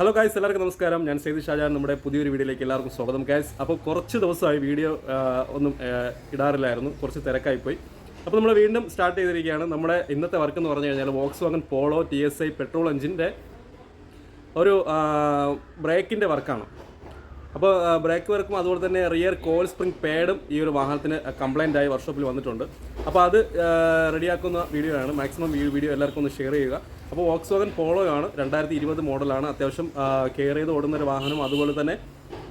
Hello guys, എല്ലാവർക്കും നമസ്കാരം. ഞാൻ സെയ്ദ് ഷാജാൻ. നമ്മുടെ പുതിയൊരു വീഡിയോയിലേക്ക് എല്ലാവർക്കും സ്വാഗതം ഗായ്സ്. അപ്പോൾ കുറച്ച് ദിവസമായി വീഡിയോ ഒന്നും ഇടാറില്ലായിരുന്നു, കുറച്ച് തിരക്കായിപ്പോയി. അപ്പോൾ നമ്മൾ വീണ്ടും സ്റ്റാർട്ട് ചെയ്തിരിക്കുകയാണ്. നമ്മുടെ ഇന്നത്തെ വർക്ക് എന്ന് പറഞ്ഞു കഴിഞ്ഞാൽ വോക്സ്വാഗൺ പോളോ TSI പെട്രോൾ എഞ്ചിൻ്റെ ഒരു ബ്രേക്കിൻ്റെ വർക്കാണ്. അപ്പോൾ ബ്രേക്ക് വർക്കും അതുപോലെ തന്നെ റിയർ കോയിൽ സ്പ്രിംഗ് പാഡും ഈ ഒരു വാഹനത്തിന് കംപ്ലൈൻ്റ് ആയി വർക്ക്ഷോപ്പിൽ വന്നിട്ടുണ്ട്. അപ്പോൾ അത് റെഡിയാക്കുന്ന വീഡിയോ ആണ്. മാക്സിമം വീഡിയോ എല്ലാവർക്കും ഒന്ന് ഷെയർ ചെയ്യുക. അപ്പോൾ വോക്സ്വാഗൺ പോളോ ആണ്, 2020 മോഡലാണ്. അത്യാവശ്യം കെയർ ചെയ്ത് ഓടുന്നൊരു വാഹനം. അതുപോലെ തന്നെ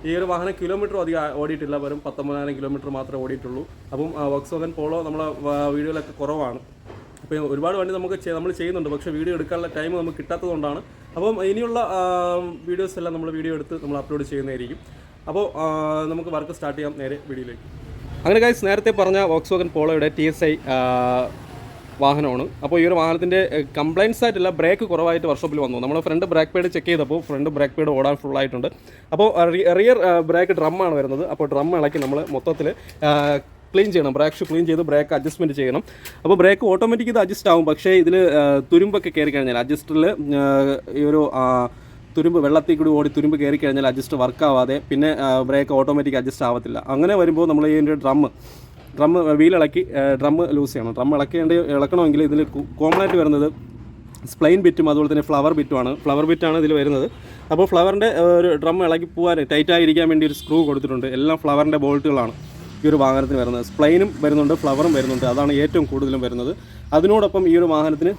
ഈ ഒരു വാഹനം കിലോമീറ്റർ അധികം ഓടിയിട്ടില്ല, വെറും 19,000 കിലോമീറ്റർ മാത്രമേ ഓടിയിട്ടുള്ളൂ. അപ്പം വോക്സ്വാഗൺ പോളോ നമ്മളെ വീഡിയോയിലൊക്കെ കുറവാണ്. അപ്പോൾ ഒരുപാട് വണ്ടി നമ്മൾ ചെയ്യുന്നുണ്ട്, പക്ഷേ വീഡിയോ എടുക്കാനുള്ള ടൈം നമുക്ക് കിട്ടാത്തതുകൊണ്ടാണ്. അപ്പം ഇനിയുള്ള വീഡിയോസ് എല്ലാം നമ്മൾ വീഡിയോ എടുത്ത് നമ്മൾ അപ്ലോഡ് ചെയ്യുന്നതായിരിക്കും. അപ്പോൾ നമുക്ക് വർക്ക് സ്റ്റാർട്ട് ചെയ്യാം നേരെ വീഡിയോയിലേക്ക്. അങ്ങനെ ഗൈസ്, നേരത്തെ പറഞ്ഞ വോക്സ്വാഗൺ പോളോയുടെ TSI വാഹനമാണ്. അപ്പോൾ ഈ ഒരു വാഹനത്തിൻ്റെ കംപ്ലയിൻസ് ആയിട്ടില്ല, ബ്രേക്ക് കുറവായിട്ട് വർക്ക്ഷോപ്പിൽ വന്നു. നമ്മൾ ഫ്രണ്ട് ബ്രേക്ക് പേഡ് ചെക്ക് ചെയ്തപ്പോൾ ഫ്രണ്ട് ബ്രേക്ക് പേഡ് ഓടാൻ ഫുള്ളായിട്ടുണ്ട്. അപ്പോൾ റിയർ ബ്രേക്ക് ഡ്രമ്മാണ് വരുന്നത്. അപ്പോൾ ഡ്രം ഇളക്കി നമ്മൾ മൊത്തത്തിൽ ക്ലീൻ ചെയ്യണം. ബ്രേക്ക് ഷൂ ക്ലീൻ ചെയ്ത് ബ്രേക്ക് അഡ്ജസ്റ്റ്മെൻറ്റ് ചെയ്യണം. അപ്പോൾ ബ്രേക്ക് ഓട്ടോമാറ്റിക് ഇത് അഡ്ജസ്റ്റ് ആവും. പക്ഷേ ഇതിൽ തുരുമ്പൊക്കെ കയറി കഴിഞ്ഞാൽ അഡ്ജസ്റ്ററിൽ ഈ ഒരു തുരുമ്പ് വെള്ളത്തിൽ കൂടി ഓടി തുരുമ്പ് കയറി കഴിഞ്ഞാൽ അഡ്ജസ്റ്റ് വർക്ക് ആവാതെ പിന്നെ ബ്രേക്ക് ഓട്ടോമാറ്റിക് അഡ്ജസ്റ്റ് ആവത്തില്ല. അങ്ങനെ വരുമ്പോൾ നമ്മൾ ഇതിൻ്റെ ഡ്രം വീലിളക്കി ഡ്രം ലൂസ് ചെയ്യണം. ഡ്രം ഇളക്കണമെങ്കിൽ ഇതിൽ കോമൺ ആയിട്ട് വരുന്നത് സ്പ്ലെയിൻ ബിറ്റും അതുപോലെ തന്നെ ഫ്ലവർ ബിറ്റുമാണ്. ഫ്ലവർ ബിറ്റാണ് ഇതിൽ വരുന്നത്. അപ്പോൾ ഫ്ലവറിൻ്റെ ഒരു ഡ്രം ഇളക്കി പോകാൻ ടൈറ്റായിരിക്കാൻ വേണ്ടി ഒരു സ്ക്രൂ കൊടുത്തിട്ടുണ്ട്. എല്ലാം ഫ്ലവറിൻ്റെ ബോൾട്ടുകളാണ് ഈ ഒരു വാഹനത്തിന് വരുന്നത്. സ്പ്ലെയിനും വരുന്നുണ്ട്, ഫ്ലവറും വരുന്നുണ്ട്. അതാണ് ഏറ്റവും കൂടുതലും വരുന്നത്. അതിനോടൊപ്പം ഈ ഒരു വാഹനത്തിന്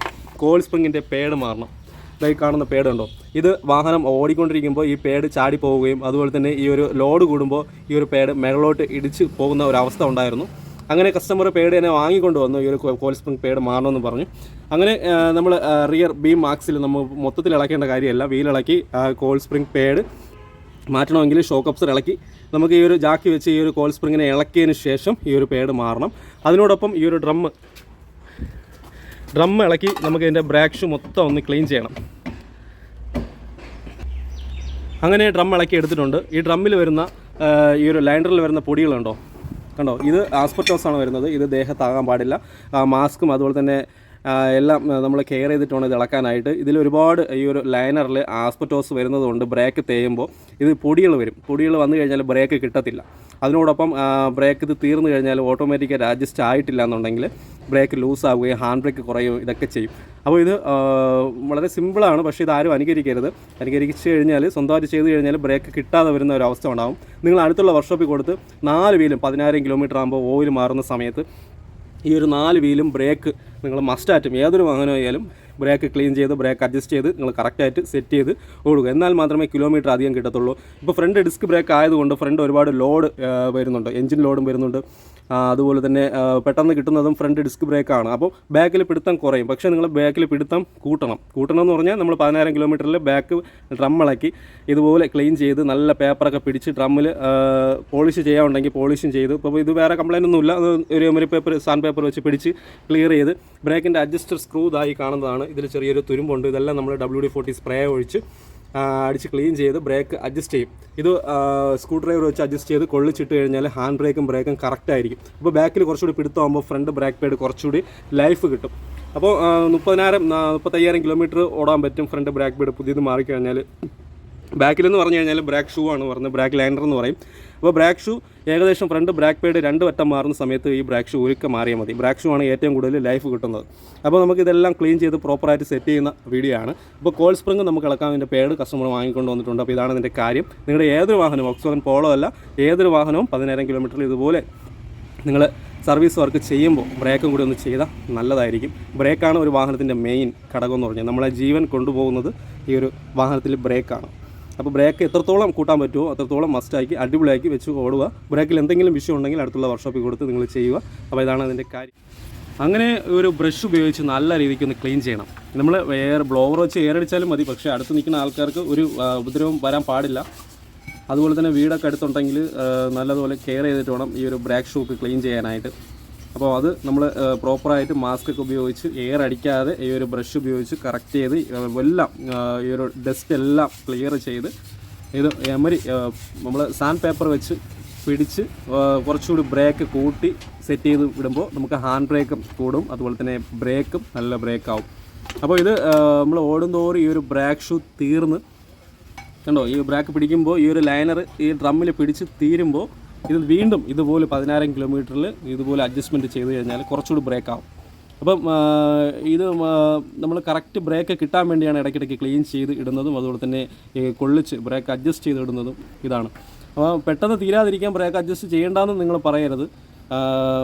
കോയിൽ സ്പ്രിങ്ങിൻ്റെ പേഡ് മാറണം. ഇതായി കാണുന്ന പേഡ് ഉണ്ടോ, ഇത് വാഹനം ഓടിക്കൊണ്ടിരിക്കുമ്പോൾ ഈ പേഡ് ചാടി പോവുകയും അതുപോലെ തന്നെ ഈ ഒരു ലോഡ് കൂടുമ്പോൾ ഈ ഒരു പേഡ് മേളോട്ട് ഇടിച്ച് പോകുന്ന ഒരു അവസ്ഥ ഉണ്ടായിരുന്നു. അങ്ങനെ കസ്റ്റമർ പേഡ് തന്നെ വാങ്ങിക്കൊണ്ട് വന്നു, ഈ ഒരു കോയിൽ സ്പ്രിംഗ് പേഡ് മാറണമെന്ന് പറഞ്ഞു. അങ്ങനെ നമ്മൾ റിയർ ബീം മാക്സിൽ നമ്മൾ മൊത്തത്തിൽ ഇളക്കേണ്ട കാര്യമല്ല, വീലിളക്കി കോയിൽ സ്പ്രിംഗ് പേഡ് മാറ്റണമെങ്കിൽ ഷോക്ക് അബ്സർ ഇളക്കി നമുക്ക് ഈ ഒരു ജാക്കി വെച്ച് ഈ ഒരു കോയിൽ സ്പ്രിങ്ങിനെ ഇളക്കിയതിന് ശേഷം ഈ ഒരു പേഡ് മാറണം. അതിനോടൊപ്പം ഈ ഒരു ഡ്രം ഇളക്കി നമുക്ക് ഇതിൻ്റെ ബ്രേക്ക് ഷൂ മൊത്തം ഒന്ന് ക്ലീൻ ചെയ്യണം. അങ്ങനെ ഡ്രം ഇളക്കി എടുത്തിട്ടുണ്ട്. ഈ ഡ്രമ്മിൽ വരുന്ന ഈ ഒരു ലൈൻഡറിൽ വരുന്ന പൊടികളുണ്ടോ, കണ്ടോ, ഇത് ആസ്പെറ്റോസാണ് വരുന്നത്. ഇത് ദേഹത്താകാൻ പാടില്ല. മാസ്കും അതുപോലെ തന്നെ എല്ലാം നമ്മൾ കെയർ ചെയ്തിട്ടാണ് ഇത് ഇളക്കാനായിട്ട്. ഇതിൽ ഒരുപാട് ഈ ഒരു ലൈനറിൽ ആസ്പെറ്റോസ് വരുന്നതുകൊണ്ട് ബ്രേക്ക് തേയുമ്പോൾ ഇത് പൊടികൾ വരും. പൊടികൾ വന്നു കഴിഞ്ഞാൽ ബ്രേക്ക് കിട്ടത്തില്ല. അതിനോടൊപ്പം ബ്രേക്ക് ഇത് തീർന്നു കഴിഞ്ഞാൽ ഓട്ടോമാറ്റിക്കായിട്ട് അഡ്ജസ്റ്റ് ആയിട്ടില്ല എന്നുണ്ടെങ്കിൽ ബ്രേക്ക് ലൂസാവുകയും ഹാൻഡ് ബ്രേക്ക് കുറയുകയും ഇതൊക്കെ ചെയ്യും. അപ്പോൾ ഇത് വളരെ സിമ്പിളാണ്, പക്ഷേ ഇതാരും അനുകരിക്കരുത്. അനുകരിച്ച് കഴിഞ്ഞാൽ സ്വന്തമായിട്ട് ചെയ്ത് കഴിഞ്ഞാൽ ബ്രേക്ക് കിട്ടാതെ വരുന്ന ഒരു അവസ്ഥ ഉണ്ടാകും. നിങ്ങൾ അടുത്തുള്ള വർക്ക്ഷോപ്പിൽ കൊടുത്ത് 4 വീലും 10,000 കിലോമീറ്റർ ആകുമ്പോൾ ഓയിൽ മാറുന്ന സമയത്ത് ഈ ഒരു 4 വീലും ബ്രേക്ക് നിങ്ങൾ മസ്റ്റായിട്ടും ഏതൊരു വാഹനമായാലും ബ്രേക്ക് ക്ലീൻ ചെയ്ത് ബ്രേക്ക് അഡ്ജസ്റ്റ് ചെയ്ത് നിങ്ങൾ കറക്റ്റായിട്ട് സെറ്റ് ചെയ്ത് ഓടുക. എന്നാൽ മാത്രമേ കിലോമീറ്റർ അധികം കിട്ടത്തുള്ളൂ. ഇപ്പോൾ ഫ്രണ്ട് ഡിസ്ക് ബ്രേക്ക് ആയതുകൊണ്ട് ഫ്രണ്ട് ഒരുപാട് ലോഡ് വരുന്നുണ്ട്, എഞ്ചിൻ ലോഡും വരുന്നുണ്ട്. അതുപോലെ തന്നെ പെട്ടെന്ന് കിട്ടുന്നതും ഫ്രണ്ട് ഡിസ്ക് ബ്രേക്കാണ്. അപ്പോൾ ബാക്കിൽ പിടുത്തം കുറയും. പക്ഷേ നിങ്ങൾ ബാക്കിൽ പിടുത്തം കൂട്ടണം എന്ന് പറഞ്ഞാൽ നമ്മൾ 10,000 കിലോമീറ്ററിൽ ബാക്ക് ഡ്രം ഇളക്കി ഇതുപോലെ ക്ലീൻ ചെയ്ത് നല്ല പേപ്പറൊക്കെ പിടിച്ച് ഡ്രമ്മിൽ പോളിഷ് ചെയ്യാനുണ്ടെങ്കിൽ പോളിഷും ചെയ്ത്, ഇപ്പോൾ ഇത് വേറെ കംപ്ലൈൻ്റ് ഒന്നുമില്ല, ഒരു എമരി പേപ്പർ സാൻഡ് പേപ്പർ വെച്ച് പിടിച്ച് ക്ലിയർ ചെയ്ത് ബ്രേക്കിൻ്റെ അഡ്ജസ്റ്റർ സ്ക്രൂ ഇതായി കാണുന്നതാണ്. ഇതിൽ ചെറിയൊരു തുരുമ്പുണ്ട്. ഇതെല്ലാം നമ്മൾ WD-40 സ്പ്രേ ഒഴിച്ച് അടിച്ച് ക്ലീൻ ചെയ്ത് ബ്രേക്ക് അഡ്ജസ്റ്റ് ചെയ്യും. ഇത് സ്ക്രൂ ഡ്രൈവർ വെച്ച് അഡ്ജസ്റ്റ് ചെയ്ത് കൊള്ളിച്ചിട്ട് കഴിഞ്ഞാൽ ഹാൻഡ് ബ്രേക്കും കറക്റ്റായിരിക്കും. അപ്പോൾ ബാക്കിൽ കുറച്ചുകൂടി പിടുത്തമാകുമ്പോൾ ഫ്രണ്ട് ബ്രേക്ക് പേഡ് കുറച്ചുകൂടി ലൈഫ് കിട്ടും. അപ്പോൾ 35,000 കിലോമീറ്റർ ഓടാൻ പറ്റും ഫ്രണ്ട് ബ്രേക്ക് പേഡ് പുതിയത് മാറിക്കഴിഞ്ഞാൽ. ബാക്കിലെന്ന് പറഞ്ഞു കഴിഞ്ഞാൽ ബ്രേക്ക് ഷൂ ആണ് പറഞ്ഞത്, ബ്രേക്ക് ലൈനർ എന്ന് പറയും. അപ്പോൾ ബ്രേക്ക് ഷൂ ഏകദേശം ഫ്രണ്ട് ബ്രേക്ക് പേഡ് 2 വട്ടം മാറുന്ന സമയത്ത് ഈ ബ്രേക്ക് ഷൂ ഒരുക്കം മാറിയാൽ മതി. ബ്രേക്ക് ഷൂ ആണ് ഏറ്റവും കൂടുതൽ ലൈഫ് കിട്ടുന്നത്. അപ്പോൾ നമുക്കിതെല്ലാം ക്ലീൻ ചെയ്ത് പ്രോപ്പറായിട്ട് സെറ്റ് ചെയ്യുന്ന വീഡിയോ ആണ്. അപ്പോൾ കോയിൽ സ്പ്രിംഗ് നമുക്ക് ഇളക്കാൻ വേണ്ടി പേഡ് കസ്റ്റമർ വാങ്ങിക്കൊണ്ട് വന്നിട്ടുണ്ട്. അപ്പോൾ ഇതാണ് ഇതിൻ്റെ കാര്യം. നിങ്ങളുടെ ഏതൊരു വാഹനവും വോക്സ്വാഗൺ പോളോ അല്ല, ഏതൊരു വാഹനവും 10,000 കിലോമീറ്ററിൽ ഇതുപോലെ നിങ്ങൾ സർവീസ് വർക്ക് ചെയ്യുമ്പോൾ ബ്രേക്കും കൂടി ഒന്ന് ചെയ്താൽ നല്ലതായിരിക്കും. ബ്രേക്കാണ് ഒരു വാഹനത്തിൻ്റെ മെയിൻ ഘടകം എന്ന് പറഞ്ഞാൽ. നമ്മളെ ജീവൻ കൊണ്ടുപോകുന്നത് ഈ ഒരു വാഹനത്തിൽ ബ്രേക്കാണ്. അപ്പോൾ ബ്രേക്ക് എത്രത്തോളം കൂട്ടാൻ പറ്റുമോ അത്രത്തോളം മസ്റ്റാക്കി അടിപൊളിയാക്കി വെച്ച് ഓടുക. ബ്രേക്കിൽ എന്തെങ്കിലും വിഷയം ഉണ്ടെങ്കിൽ അടുത്തുള്ള വർക്ക്ഷോപ്പിൽ കൊടുത്ത് നിങ്ങൾ ചെയ്യുക. അപ്പോൾ ഇതാണ് അതിൻ്റെ കാര്യം. അങ്ങനെ ഒരു ബ്രഷ് ഉപയോഗിച്ച് നല്ല രീതിക്ക് ഒന്ന് ക്ലീൻ ചെയ്യണം. നമ്മൾ ബ്ലോവർ വെച്ച് എയർ അടിച്ചാലും മതി, പക്ഷേ അടുത്ത് നിൽക്കുന്ന ആൾക്കാർക്ക് ഒരു ഉപദ്രവം വരാൻ പാടില്ല. അതുപോലെ തന്നെ വീടൊക്കെ അടുത്തുണ്ടെങ്കിൽ നല്ലതുപോലെ കെയർ ചെയ്തിട്ട് വേണം ഈ ഒരു ബ്രേക്ക് ഷൂക്ക് ക്ലീൻ ചെയ്യാനായിട്ട്. അപ്പോൾ അത് നമ്മൾ പ്രോപ്പറായിട്ട് മാസ്ക് ഒക്കെ ഉപയോഗിച്ച് എയർ അടിക്കാതെ ഈ ഒരു ബ്രഷ് ഉപയോഗിച്ച് കറക്റ്റ് ചെയ്ത് എല്ലാം ഈ ഒരു ഡസ്റ്റ് എല്ലാം ക്ലിയർ ചെയ്ത് ഇത് എമരി നമ്മൾ സാൻഡ് പേപ്പർ വെച്ച് പിടിച്ച് കുറച്ചുകൂടി ബ്രേക്ക് കൂട്ടി സെറ്റ് ചെയ്ത് വിടുമ്പോൾ നമുക്ക് ഹാൻഡ് ബ്രേക്കും കൂടും, അതുപോലെ തന്നെ ബ്രേക്കും നല്ല ബ്രേക്കാവും. അപ്പോൾ ഇത് നമ്മൾ ഓടുന്തോറും ഈ ഒരു ബ്രേക്ക് ഷൂ തീർന്ന് കണ്ടോ, ഈ ബ്രേക്ക് പിടിക്കുമ്പോൾ ഈ ഒരു ലൈനർ ഈ ഡ്രമ്മിൽ പിടിച്ച് തീരുമ്പോൾ ഇത് വീണ്ടും ഇതുപോലെ 16 കിലോമീറ്ററിൽ ഇതുപോലെ അഡ്ജസ്റ്റ്മെൻറ്റ് ചെയ്ത് കഴിഞ്ഞാൽ കുറച്ചുകൂടി ബ്രേക്ക് ആവും. അപ്പം ഇത് നമ്മൾ കറക്റ്റ് ബ്രേക്ക് കിട്ടാൻ വേണ്ടിയാണ് ഇടയ്ക്കിടയ്ക്ക് ക്ലീൻ ചെയ്ത് ഇടുന്നതും അതുപോലെ തന്നെ കൊള്ളിച്ച് ബ്രേക്ക് അഡ്ജസ്റ്റ് ചെയ്ത് ഇടുന്നതും ഇതാണ്. അപ്പോൾ പെട്ടെന്ന് തീരാതിരിക്കാൻ ബ്രേക്ക് അഡ്ജസ്റ്റ് ചെയ്യേണ്ടെന്ന് നിങ്ങൾ പറയരുത്.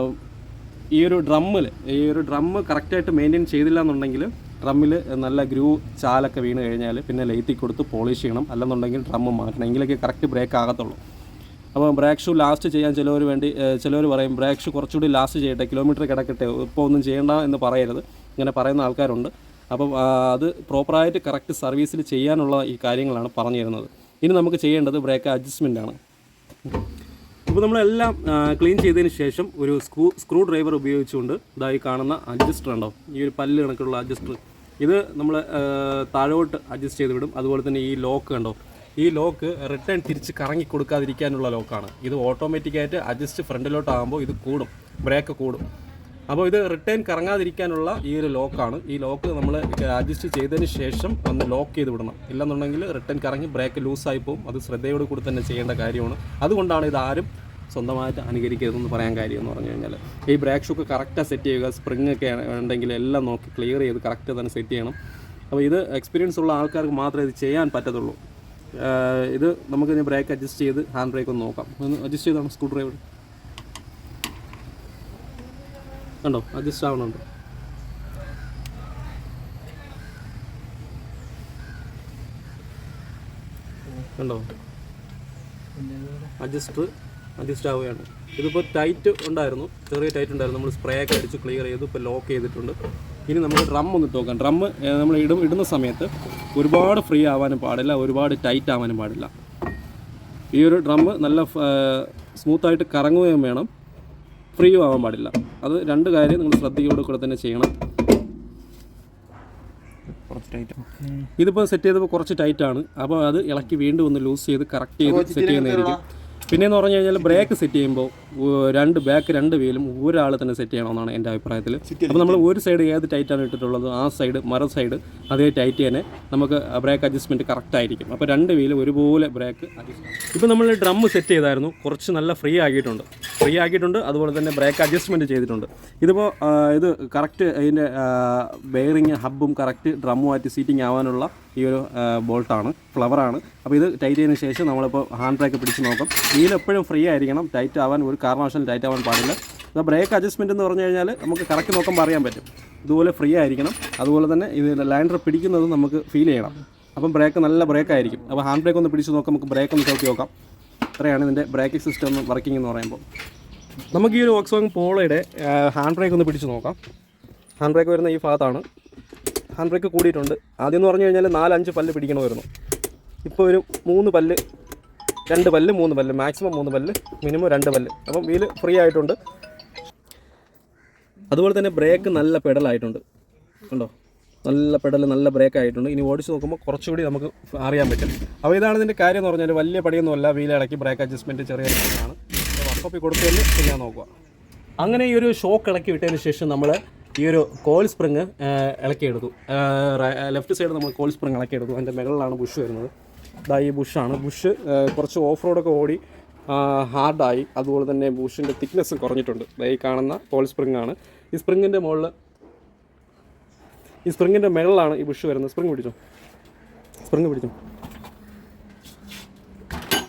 ഈ ഒരു ഡ്രമ്മ് കറക്റ്റായിട്ട് മെയിൻറ്റെയിൻ ചെയ്തില്ല എന്നുണ്ടെങ്കിൽ ഡ്രമ്മിൽ നല്ല ഗ്രൂ ചാലൊക്കെ വീണ് കഴിഞ്ഞാൽ പിന്നെ ലൈത്തി കൊടുത്ത് പോളിഷ് ചെയ്യണം, അല്ലെന്നുണ്ടെങ്കിൽ ഡ്രമ്മ് മാറ്റണം, എങ്കിലൊക്കെ കറക്റ്റ് ബ്രേക്ക് ആകത്തുള്ളൂ. അപ്പോൾ ബ്രേക്ക് ഷൂ ലാസ്റ്റ് ചെയ്യാൻ ചിലവർ പറയും ബ്രേക്ക് ഷൂ കുറച്ചുകൂടി ലാസ്റ്റ് ചെയ്യട്ടെ, കിലോമീറ്റർ കിടക്കട്ടെ, ഇപ്പോൾ ഒന്നും ചെയ്യേണ്ട എന്ന് പറയരുത്. ഇങ്ങനെ പറയുന്ന ആൾക്കാരുണ്ട്. അപ്പം അത് പ്രോപ്പറായിട്ട് കറക്റ്റ് സർവീസിൽ ചെയ്യാനുള്ള ഈ കാര്യങ്ങളാണ് പറഞ്ഞു തരുന്നത്. ഇനി നമുക്ക് ചെയ്യേണ്ടത് ബ്രേക്ക് അഡ്ജസ്റ്റ്മെൻ്റ് ആണ്. ഇപ്പോൾ നമ്മളെല്ലാം ക്ലീൻ ചെയ്തതിന് ശേഷം ഒരു സ്ക്രൂ ഡ്രൈവർ ഉപയോഗിച്ചുകൊണ്ട് ഇതായി കാണുന്ന അഡ്ജസ്റ്റർ ഉണ്ടോ, ഈ ഒരു പല്ല് കണക്കുള്ള അഡ്ജസ്റ്റർ, ഇത് നമ്മൾ താഴോട്ട് അഡ്ജസ്റ്റ് ചെയ്ത് വിടും. അതുപോലെ തന്നെ ഈ ലോക്ക് കണ്ടോ, ഈ ലോക്ക് റിട്ടേൺ തിരിച്ച് കറങ്ങി കൊടുക്കാതിരിക്കാനുള്ള ലോക്കാണ്. ഇത് ഓട്ടോമാറ്റിക്കായിട്ട് അഡ്ജസ്റ്റ് ഫ്രണ്ടിലോട്ടാകുമ്പോൾ ഇത് കൂടും, ബ്രേക്ക് കൂടും. അപ്പോൾ ഇത് റിട്ടേൺ കറങ്ങാതിരിക്കാനുള്ള ഈ ഒരു ലോക്കാണ്. ഈ ലോക്ക് നമ്മൾ അഡ്ജസ്റ്റ് ചെയ്തതിന് ശേഷം ഒന്ന് ലോക്ക് ചെയ്ത് വിടണം, ഇല്ലെന്നുണ്ടെങ്കിൽ റിട്ടേൺ കറങ്ങി ബ്രേക്ക് ലൂസായി പോകും. അത് ശ്രദ്ധയോട് കൂടി തന്നെ ചെയ്യേണ്ട കാര്യമാണ്. അതുകൊണ്ടാണ് ഇതാരും സ്വന്തമായിട്ട് അനുകരിക്കരുതെന്ന് പറയാൻ കാര്യം എന്ന് പറഞ്ഞു കഴിഞ്ഞാൽ, ഈ ബ്രേക്ക് ഷൂക്ക് കറക്റ്റാണ് സെറ്റ് ചെയ്യുക. സ്പ്രിങ് ഒക്കെ ഉണ്ടെങ്കിൽ എല്ലാം നോക്കി ക്ലിയർ ചെയ്ത് കറക്റ്റ് തന്നെ സെറ്റ് ചെയ്യണം. അപ്പോൾ ഇത് എക്സ്പീരിയൻസ് ഉള്ള ആൾക്കാർക്ക് മാത്രമേ ഇത് ചെയ്യാൻ പറ്റത്തുള്ളൂ. ഇത് നമുക്കിനി ബ്രേക്ക് അഡ്ജസ്റ്റ് ചെയ്ത് ഹാൻഡ് ബ്രേക്ക് ഒന്ന് നോക്കാം. ഒന്ന് അഡ്ജസ്റ്റ് ചെയ്താണ് സ്ക്രൂ ഡ്രൈവർ കണ്ടോ, അഡ്ജസ്റ്റ് ആവണുണ്ട്. കണ്ടോ, അഡ്ജസ്റ്റ് ആവുകയാണ്. ഇതിപ്പോൾ ടൈറ്റ് ഉണ്ടായിരുന്നു, ചെറിയ ടൈറ്റ് ഉണ്ടായിരുന്നു. നമ്മൾ സ്പ്രേ ഒക്കെ അടിച്ച് ക്ലിയർ ചെയ്തു, ഇപ്പോൾ ലോക്ക് ചെയ്തിട്ടുണ്ട്. ഇനി നമുക്ക് ഡ്രം ഒന്ന് നോക്കാം. ഡ്രമ്മ് നമ്മൾ ഇടുന്ന സമയത്ത് ഒരുപാട് ഫ്രീ ആവാനും പാടില്ല, ഒരുപാട് ടൈറ്റ് ആവാനും പാടില്ല. ഈ ഒരു ഡ്രമ്മ് നല്ല സ്മൂത്തായിട്ട് കറങ്ങുകയും വേണം, ഫ്രീയും ആവാൻ പാടില്ല. അത് രണ്ട് കാര്യം നിങ്ങൾ ശ്രദ്ധയോടെ കൂടെ തന്നെ ചെയ്യണം. ഇതിപ്പോൾ സെറ്റ് ചെയ്തപ്പോൾ കുറച്ച് ടൈറ്റാണ്. അപ്പോൾ അത് ഇളക്കി വീണ്ടും ഒന്ന് ലൂസ് ചെയ്ത് കറക്റ്റ് ചെയ്ത് സെറ്റ് ചെയ്യുന്നതായിരിക്കും. പിന്നെയെന്ന് പറഞ്ഞു കഴിഞ്ഞാൽ ബ്രേക്ക് സെറ്റ് ചെയ്യുമ്പോൾ രണ്ട് വീലും ഒരാൾ തന്നെ സെറ്റ് ചെയ്യണമെന്നാണ് എൻ്റെ അഭിപ്രായത്തിൽ. അപ്പോൾ നമ്മൾ ഒരു സൈഡ് ഏത് ടൈറ്റാണ് ഇട്ടിട്ടുള്ളത് ആ സൈഡ് സൈഡ് അതേ ടൈറ്റ് തന്നെ നമുക്ക് ബ്രേക്ക് അഡ്ജസ്റ്റ്മെൻറ്റ് കറക്റ്റ് ആയിരിക്കും. അപ്പോൾ രണ്ട് വീലും ഒരുപോലെ ബ്രേക്ക് അഡ്ജസ്റ്റ്. ഇപ്പോൾ നമ്മൾ ഡ്രമ്മ് സെറ്റ് ചെയ്തായിരുന്നു, കുറച്ച് നല്ല ഫ്രീ ആക്കിയിട്ടുണ്ട്. അതുപോലെ തന്നെ ബ്രേക്ക് അഡ്ജസ്റ്റ്മെൻറ്റ് ചെയ്തിട്ടുണ്ട്. ഇതിപ്പോൾ ഇത് കറക്റ്റ് അതിൻ്റെ ബെയറിങ് ഹബ്ബും കറക്റ്റ് ഡ്രമ്മുമായിട്ട് സീറ്റിംഗ് ആവാനുള്ള ഈ ഒരു ബോൾട്ടാണ്, ഫ്ലവറാണ്. അപ്പോൾ ഇത് ടൈറ്റ് ചെയ്തതിന് ശേഷം നമ്മളിപ്പോൾ ഹാൻഡ് ബ്രേക്ക് പിടിച്ച് നോക്കാം. വീൽ എപ്പോഴും ഫ്രീ ആയിരിക്കണം, ടൈറ്റ് ആവാൻ ഒരു കാരണവശാലും ടൈറ്റ് ആവാൻ പാടില്ല. അപ്പോൾ ബ്രേക്ക് അഡ്ജസ്റ്റ്മെൻറ്റ് എന്ന് പറഞ്ഞു കഴിഞ്ഞാൽ നമുക്ക് കറക്റ്റ് നോക്കുമ്പോൾ അറിയാൻ പറ്റും. ഇതുപോലെ ഫ്രീ ആയിരിക്കണം. അതുപോലെ തന്നെ ഇത് ലൈനർ പിടിക്കുന്നത് നമുക്ക് ഫീൽ ചെയ്യണം. അപ്പം ബ്രേക്ക് നല്ല ബ്രേക്ക് ആയിരിക്കും. അപ്പോൾ ഹാൻഡ് ബ്രേക്ക് ഒന്ന് പിടിച്ച് നോക്കാം, നമുക്ക് ബ്രേക്ക് ഒന്ന് ചവിട്ടി നോക്കാം. ഇത്രയാണ് ഇതിൻ്റെ ബ്രേക്കിംഗ് സിസ്റ്റം ഒന്ന് വർക്കിംഗ് എന്ന് പറയുമ്പോൾ. നമുക്ക് ഈ ഒരു വോക്സ്വാഗൺ പോളോയുടെ ഹാൻഡ് ബ്രേക്ക് ഒന്ന് പിടിച്ച് നോക്കാം. ഹാൻഡ് ബ്രേക്ക് വരുന്ന ഈ ഭാഗത്താണ്. ഹാൻഡ് ബ്രേക്ക് കൂടിയിട്ടുണ്ട്. ആദ്യം എന്ന് പറഞ്ഞു കഴിഞ്ഞാൽ 4-5 പല്ല് പിടിക്കണമായിരുന്നു. ഇപ്പോൾ ഒരു 3 പല്ല്, 2 പല്ല്, 3 പല്ല്, മാക്സിമം 3 പല്ല്, മിനിമം 2 പല്ല്. അപ്പം വീല് ഫ്രീ ആയിട്ടുണ്ട്. അതുപോലെ തന്നെ ബ്രേക്ക് നല്ല പെഡലായിട്ടുണ്ട്. കണ്ടോ, നല്ല പെഡൽ, നല്ല ബ്രേക്ക് ആയിട്ടുണ്ട്. ഇനി ഓടിച്ച് നോക്കുമ്പോൾ കുറച്ചുകൂടി നമുക്ക് അറിയാൻ പറ്റും. അപ്പോൾ ഇതാണ് ഇതിൻ്റെ കാര്യം എന്ന് പറഞ്ഞാൽ, വലിയ പടിയൊന്നുമല്ല. വീലിളക്കി ബ്രേക്ക് അഡ്ജസ്റ്റ്മെൻറ്റ് ചെറിയ കാര്യമാണ്. വർക്കോപ്പിൽ കൊടുത്തതിൽ ചെയ്യാൻ നോക്കുക. അങ്ങനെ ഈ ഒരു ഷോക്ക് ഇളക്കി വിട്ടതിന് ശേഷം നമ്മൾ ഈ ഒരു കോയിൽ സ്പ്രിങ് ഇളക്കിയെടുത്തു. ലെഫ്റ്റ് സൈഡ് നമ്മൾ കോയിൽ സ്പ്രിങ് ഇളക്കിയെടുത്തു. അതിൻ്റെ മുകളിലാണ് ബുഷ് വരുന്നത്. ഇതാ ഈ ബുഷാണ്. ബുഷ് കുറച്ച് ഓഫ് റോഡൊക്കെ ഓടി ഹാർഡായി. അതുപോലെ തന്നെ ബുഷിൻ്റെ തിക്നെസ് കുറഞ്ഞിട്ടുണ്ട്. ഈ കാണുന്ന കോയിൽ സ്പ്രിങ് ആണ്. ഈ സ്പ്രിങ്ങിൻ്റെ മുകളിലാണ് ഈ ബുഷ് വരുന്നത്. സ്പ്രിങ് പിടിച്ചോ.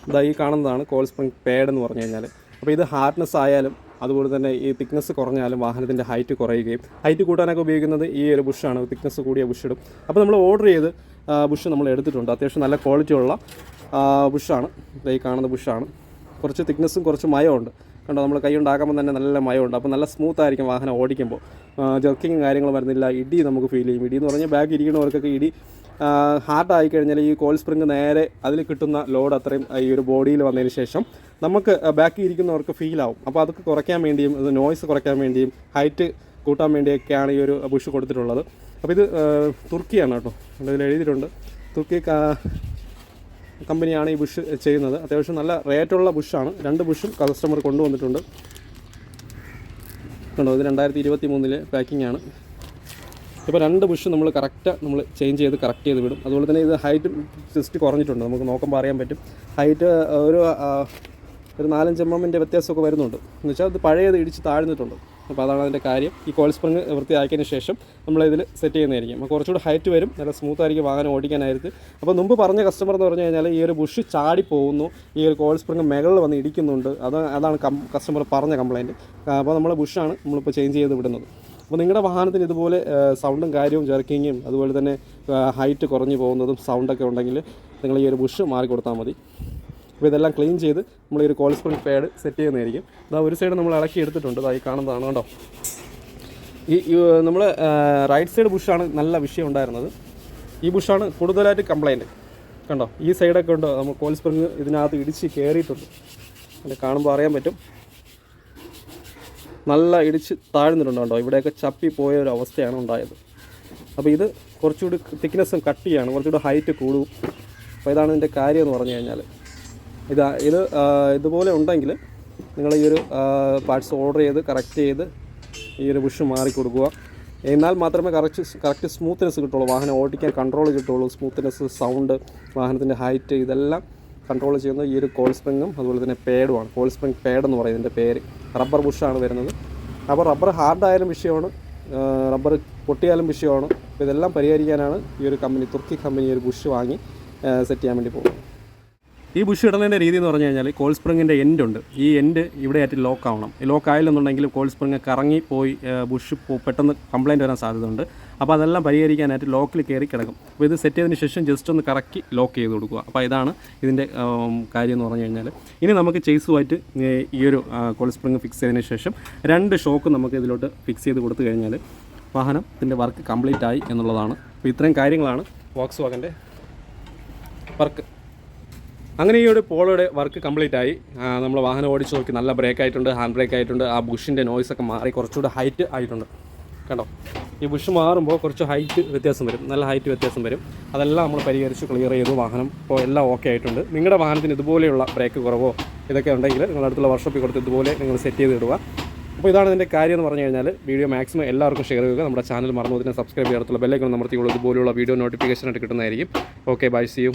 ഇതാ ഈ കാണുന്നതാണ് കോയിൽ സ്പ്രിങ് പാഡ് എന്ന് പറഞ്ഞു കഴിഞ്ഞാൽ. അപ്പോൾ ഇത് ഹാർഡ്നെസ് ആയാലും അതുപോലെ തന്നെ ഈ തിക്നെസ് കുറഞ്ഞാലും വാഹനത്തിൻ്റെ ഹൈറ്റ് കുറയുകയും, ഹൈറ്റ് കൂട്ടാനൊക്കെ ഉപയോഗിക്കുന്നത് ഈ ഒരു ബുഷാണ്. തിക്നെസ് കൂടിയ ബുഷ് ഇടും. അപ്പോൾ നമ്മൾ ഓർഡർ ചെയ്ത് ബുഷ് നമ്മൾ എടുത്തിട്ടുണ്ട്. അത്യാവശ്യം നല്ല ക്വാളിറ്റിയുള്ള ബുഷാണ്. ഈ കാണുന്ന ബുഷാണ്. കുറച്ച് തിക്നെസ്സും കുറച്ച് മയമുണ്ട്. കണ്ടോ, നമ്മൾ കൈ ഉണ്ടാക്കുമ്പോൾ തന്നെ നല്ല മയമുണ്ട്. അപ്പോൾ നല്ല സ്മൂത്ത് ആയിരിക്കും വാഹനം ഓടിക്കുമ്പോൾ. ജർക്കിങ് കാര്യങ്ങൾ വരുന്നില്ല. ഇടി നമുക്ക് ഫീൽ ചെയ്യും. ഇടി എന്ന് പറഞ്ഞാൽ ബാക്ക് ഇരിക്കുന്നവർക്കൊക്കെ ഇടി ഹാർഡായി കഴിഞ്ഞാൽ ഈ കോയിൽ സ്പ്രിങ് നേരെ അതിൽ കിട്ടുന്ന ലോഡ് അത്രയും ഈ ഒരു ബോഡിയിൽ വന്നതിന് ശേഷം നമുക്ക് ബാക്കി ഇരിക്കുന്നവർക്ക് ഫീൽ ആവും. അപ്പോൾ അതൊക്കെ കുറയ്ക്കാൻ വേണ്ടിയും നോയ്സ് കുറയ്ക്കാൻ വേണ്ടിയും ഹൈറ്റ് കൂട്ടാൻ വേണ്ടിയൊക്കെയാണ് ഈ ഒരു ബുഷ് കൊടുത്തിട്ടുള്ളത്. അപ്പോൾ ഇത് തുർക്കിയാണ് കേട്ടോ, ഇതിൽ എഴുതിയിട്ടുണ്ട്. തുർക്കി കമ്പനിയാണ് ഈ ബുഷ് ചെയ്യുന്നത്. അത്യാവശ്യം നല്ല റേറ്റുള്ള ബുഷാണ്. 2 ബുഷും കസ്റ്റമർ കൊണ്ടുവന്നിട്ടുണ്ട്. കണ്ടോ, ഇത് 2023 പാക്കിംഗ് ആണ്. ഇപ്പോൾ 2 ബുഷ് നമ്മൾ ചേഞ്ച് ചെയ്ത് കറക്റ്റ് ചെയ്ത് വിടും. അതുപോലെ തന്നെ ഇത് ഹൈറ്റ് ജസ്റ്റ് കുറഞ്ഞിട്ടുണ്ട്, നമുക്ക് നോക്കുമ്പോൾ അറിയാൻ പറ്റും. ഹൈറ്റ് ഒരു 4-5 mm വ്യത്യാസമൊക്കെ വരുന്നുണ്ട്. എന്ന് വെച്ചാൽ അത് പഴയത് ഇടിച്ച് താഴ്ന്നിട്ടുണ്ട്. അപ്പോൾ അതാണ് അതിൻ്റെ കാര്യം. ഈ കോയിൽ സ്പ്രിങ് വൃത്തിയാക്കിയതിന് ശേഷം നമ്മളിതിൽ സെറ്റ് ചെയ്യുന്നതായിരിക്കും. അപ്പോൾ കുറച്ചുകൂടി ഹൈറ്റ് വരും, നല്ല സ്മൂത്തായിരിക്കും വാഹനം ഓടിക്കാനായിട്ട്. അപ്പോൾ മുമ്പ് പറഞ്ഞ കസ്റ്റമർ എന്ന് പറഞ്ഞു കഴിഞ്ഞാൽ ഈ ഒരു ബുഷ് ചാടി പോകുന്നു, ഈ ഒരു കോയിൽ സ്പ്രിങ് മുകളിൽ വന്ന് ഇടിക്കുന്നുണ്ട്. അതാണ് കസ്റ്റമർ പറഞ്ഞ കംപ്ലയിൻറ്റ്. അപ്പോൾ നമ്മളെ ബുഷാണ് നമ്മളിപ്പോൾ ചേഞ്ച് ചെയ്ത് വിടുന്നത്. അപ്പോൾ നിങ്ങളുടെ വാഹനത്തിന് ഇതുപോലെ സൗണ്ടും കാര്യവും ജെർക്കിങ്ങും അതുപോലെ തന്നെ ഹൈറ്റ് കുറഞ്ഞു പോകുന്നതും സൗണ്ടൊക്കെ ഉണ്ടെങ്കിൽ നിങ്ങൾ ഈ ഒരു ബുഷ് മാറി കൊടുത്താൽ മതി. അപ്പോൾ ഇതെല്ലാം ക്ലീൻ ചെയ്ത് നമ്മൾ ഈ ഒരു കോയിൽ സ്പ്രിങ് പാഡ് സെറ്റ് ചെയ്യുന്നതായിരിക്കും. അതാ ഒരു സൈഡ് നമ്മൾ ഇളക്കി എടുത്തിട്ടുണ്ട്, അതായി കാണുന്നതാണ് കേട്ടോ. നമ്മൾ റൈറ്റ് സൈഡ് ബുഷാണ് നല്ല വിഷയം ഉണ്ടായിരുന്നത്. ഈ ബുഷാണ് കൂടുതലായിട്ട് കംപ്ലയിൻറ്റ്. കണ്ടോ, ഈ സൈഡൊക്കെ ഉണ്ടോ നമ്മൾ കോയിൽ സ്പ്രിങ് ഇതിനകത്ത് ഇടിച്ച് കയറിയിട്ടുണ്ട്. അത് കാണുമ്പോൾ അറിയാൻ പറ്റും, നല്ല ഇടിച്ച് താഴ്ന്നിട്ടുണ്ട്. കേട്ടോ, ഇവിടെയൊക്കെ ചപ്പി പോയ ഒരു അവസ്ഥയാണ് ഉണ്ടായത്. അപ്പോൾ ഇത് കുറച്ചുകൂടി തിക്നെസ്സും കട്ടിയാണ്, കുറച്ചുകൂടി ഹൈറ്റ് കൂടും. അപ്പോൾ ഇതാണ് ഇതിൻ്റെ കാര്യം എന്ന് പറഞ്ഞു കഴിഞ്ഞാൽ. ഇത് ഇതുപോലെ ഉണ്ടെങ്കിൽ നിങ്ങൾ ഈ ഒരു പാർട്സ് ഓർഡർ ചെയ്ത് കറക്റ്റ് ചെയ്ത് ഈ ഒരു ബുഷ് മാറി കൊടുക്കുക. എന്നാൽ മാത്രമേ കറക്റ്റ് സ്മൂത്ത്നെസ് കിട്ടുള്ളൂ, വാഹനം ഓടിക്കാൻ കൺട്രോൾ കിട്ടുള്ളൂ. സ്മൂത്ത്നെസ്, സൗണ്ട്, വാഹനത്തിൻ്റെ ഹൈറ്റ്, ഇതെല്ലാം കൺട്രോൾ ചെയ്യുന്നത് ഈ ഒരു കോയിൽ സ്പ്രിങ്ങും അതുപോലെ തന്നെ പേഡുമാണ്. കോയിൽ സ്പ്രിങ് പേഡ് എന്ന് പറയും ഇതിൻ്റെ പേര്. റബ്ബർ ബുഷാണ് വരുന്നത്. അപ്പോൾ റബ്ബർ ഹാർഡായാലും വിഷയമാണ്, റബ്ബർ പൊട്ടിയാലും വിഷയമാണ്. അപ്പോൾ ഇതെല്ലാം പരിഹരിക്കാനാണ് ഈ ഒരു കമ്പനി, തുർക്കി കമ്പനി, ഒരു ബുഷ് വാങ്ങി സെറ്റ് ചെയ്യാൻ വേണ്ടി പോകുന്നത്. ഈ ബുഷ് ഇടുന്നതിൻ്റെ രീതി എന്ന് പറഞ്ഞു കഴിഞ്ഞാൽ കോയിൽ സ്പ്രിങ്ങിൻ്റെ എൻഡ് ഉണ്ട്. ഈ എൻഡ് ഇവിടെ ആയിട്ട് ലോക്ക് ആവണം. ലോക്ക് ആയില്ലെന്നുണ്ടെങ്കിൽ കോയിൽ സ്പ്രിങ് കറങ്ങി പോയി ബുഷ് പെട്ടെന്ന് കംപ്ലയിൻറ്റ് വരാൻ സാധ്യതയുണ്ട്. അപ്പോൾ അതെല്ലാം പരിഹരിക്കാനായിട്ട് ലോക്കിൽ കയറി കിടക്കും. അപ്പോൾ ഇത് സെറ്റ് ചെയ്തതിന് ശേഷം ജസ്റ്റ് ഒന്ന് കറക്കി ലോക്ക് ചെയ്ത് കൊടുക്കുക. അപ്പോൾ ഇതാണ് ഇതിൻ്റെ കാര്യം എന്ന് പറഞ്ഞു കഴിഞ്ഞാൽ. ഇനി നമുക്ക് ചേസുമായിട്ട് ഈ ഒരു കോയിൽ സ്പ്രിങ് ഫിക്സ് ചെയ്തതിന് ശേഷം 2 ഷോക്ക് നമുക്ക് ഇതിലോട്ട് ഫിക്സ് ചെയ്ത് കൊടുത്തു കഴിഞ്ഞാൽ വാഹനത്തിൻ്റെ വർക്ക് കംപ്ലീറ്റ് ആയി എന്നുള്ളതാണ്. അപ്പോൾ ഇത്രയും കാര്യങ്ങളാണ് വോക്സ്വാഗൻ്റെ വർക്ക്. അങ്ങനെ ഈ ഒരു പോളോയുടെ വർക്ക് കംപ്ലീറ്റ് ആയി. നമ്മൾ വാഹനം ഓടിച്ച് നോക്കി, നല്ല ബ്രേക്ക് ആയിട്ടുണ്ട്, ഹാൻഡ് ബ്രേക്ക് ആയിട്ടുണ്ട്. ആ ബുഷിൻ്റെ നോയ്സൊക്കെ മാറി കുറച്ചുകൂടെ ഹൈറ്റ് ആയിട്ടുണ്ട്. കണ്ടോ, ഈ ബുഷ് മാറുമ്പോൾ കുറച്ച് ഹൈറ്റ് വ്യത്യാസം വരും, നല്ല ഹൈറ്റ് വ്യത്യാസം വരും. അതെല്ലാം നമ്മൾ പരിഹരിച്ച് ക്ലിയർ ചെയ്തു. വാഹനം ഇപ്പോൾ എല്ലാം ഓക്കെ ആയിട്ടുണ്ട്. നിങ്ങളുടെ വാഹനത്തിന് ഇതുപോലെയുള്ള ബ്രേക്ക് കുറവോ ഇതൊക്കെ ഉണ്ടെങ്കിൽ നിങ്ങളുടെ അടുത്തുള്ള വർക്ക്ഷോപ്പിൽ കൊടുത്ത് ഇതുപോലെ നിങ്ങൾ സെറ്റ് ചെയ്ത് ഇടുക. അപ്പോൾ ഇതാണ് ഇതിൻ്റെ കാര്യം എന്ന് പറഞ്ഞു കഴിഞ്ഞാൽ. വീഡിയോ മാക്സിമം എല്ലാവർക്കും ഷെയർ ചെയ്യുക. നമ്മുടെ ചാനൽ മറന്നു തന്നെ സബ്സ്ക്രൈബ് ചെയ്യാത്തുള്ള ബെല്ലൈക്കൺ അമർത്തിയുള്ളൂ. ഇതുപോലുള്ള വീഡിയോ നോട്ടിഫിക്കേഷൻ ആയിട്ട് കിട്ടുന്നതായിരിക്കും. Okay, bye, see U.